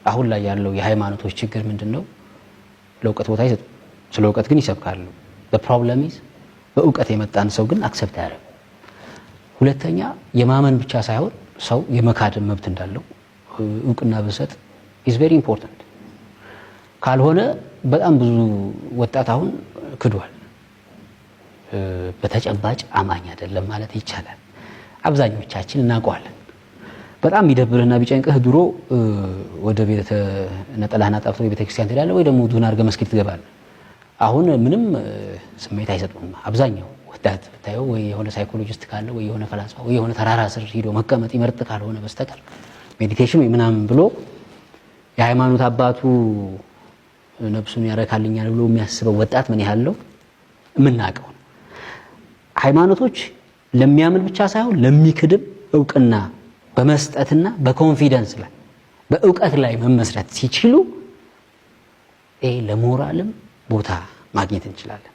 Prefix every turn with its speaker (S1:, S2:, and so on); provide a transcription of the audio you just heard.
S1: አሁን ላይ ያለው የሃይማኖቶች ችግር ምንድነው? ለውቀት ቦታ ይሰጡ፣ ስለ ውቀት ግን ይሰብካሉ። the problem is በእውቀት የመጣን ሰው ግን አክሰፕት ያደርጋል። ሁለተኛ የማመን ብቻ ሳይሆን ሰው የመካድ መብት እንዳለው እውቅና በሰጥ is very important። ካልሆነ በጣም ብዙ ወጣት አሁን ክዷል፣ በተጨባጭ አማኝ አይደለም ማለት ይቻላል። አብዛኞቻችን እናውቀዋለን። በጣም ይደብርና ቢጨንቅህ ድሮ ወደ ቤተ ነጠላህና ጣፍቶ ቤተ ክርስቲያን ትሄዳለህ ወይ ደግሞ ዱና አርገ መስጊድ ትገባለህ። አሁን ምንም ስሜት አይሰጡም። አብዛኛው ወጣት ብታየው ወይ የሆነ ሳይኮሎጂስት ካለ ወይ የሆነ ፈላስፋ ወይ የሆነ ተራራ ስር ሄዶ መቀመጥ ይመርጥ ካልሆነ በስተቀር ሜዲቴሽን ወይ ምናምን ብሎ የሃይማኖት አባቱ ነፍሱን ያረካልኛል ብሎ የሚያስበው ወጣት ምን ያህል የምናውቀው። ሃይማኖቶች ለሚያምን ብቻ ሳይሆን ለሚክድም እውቅና በመስጠትና በኮንፊደንስ ላይ በእውቀት ላይ መመስረት ሲችሉ ለሞራልም ቦታ ማግኘት እንችላለን።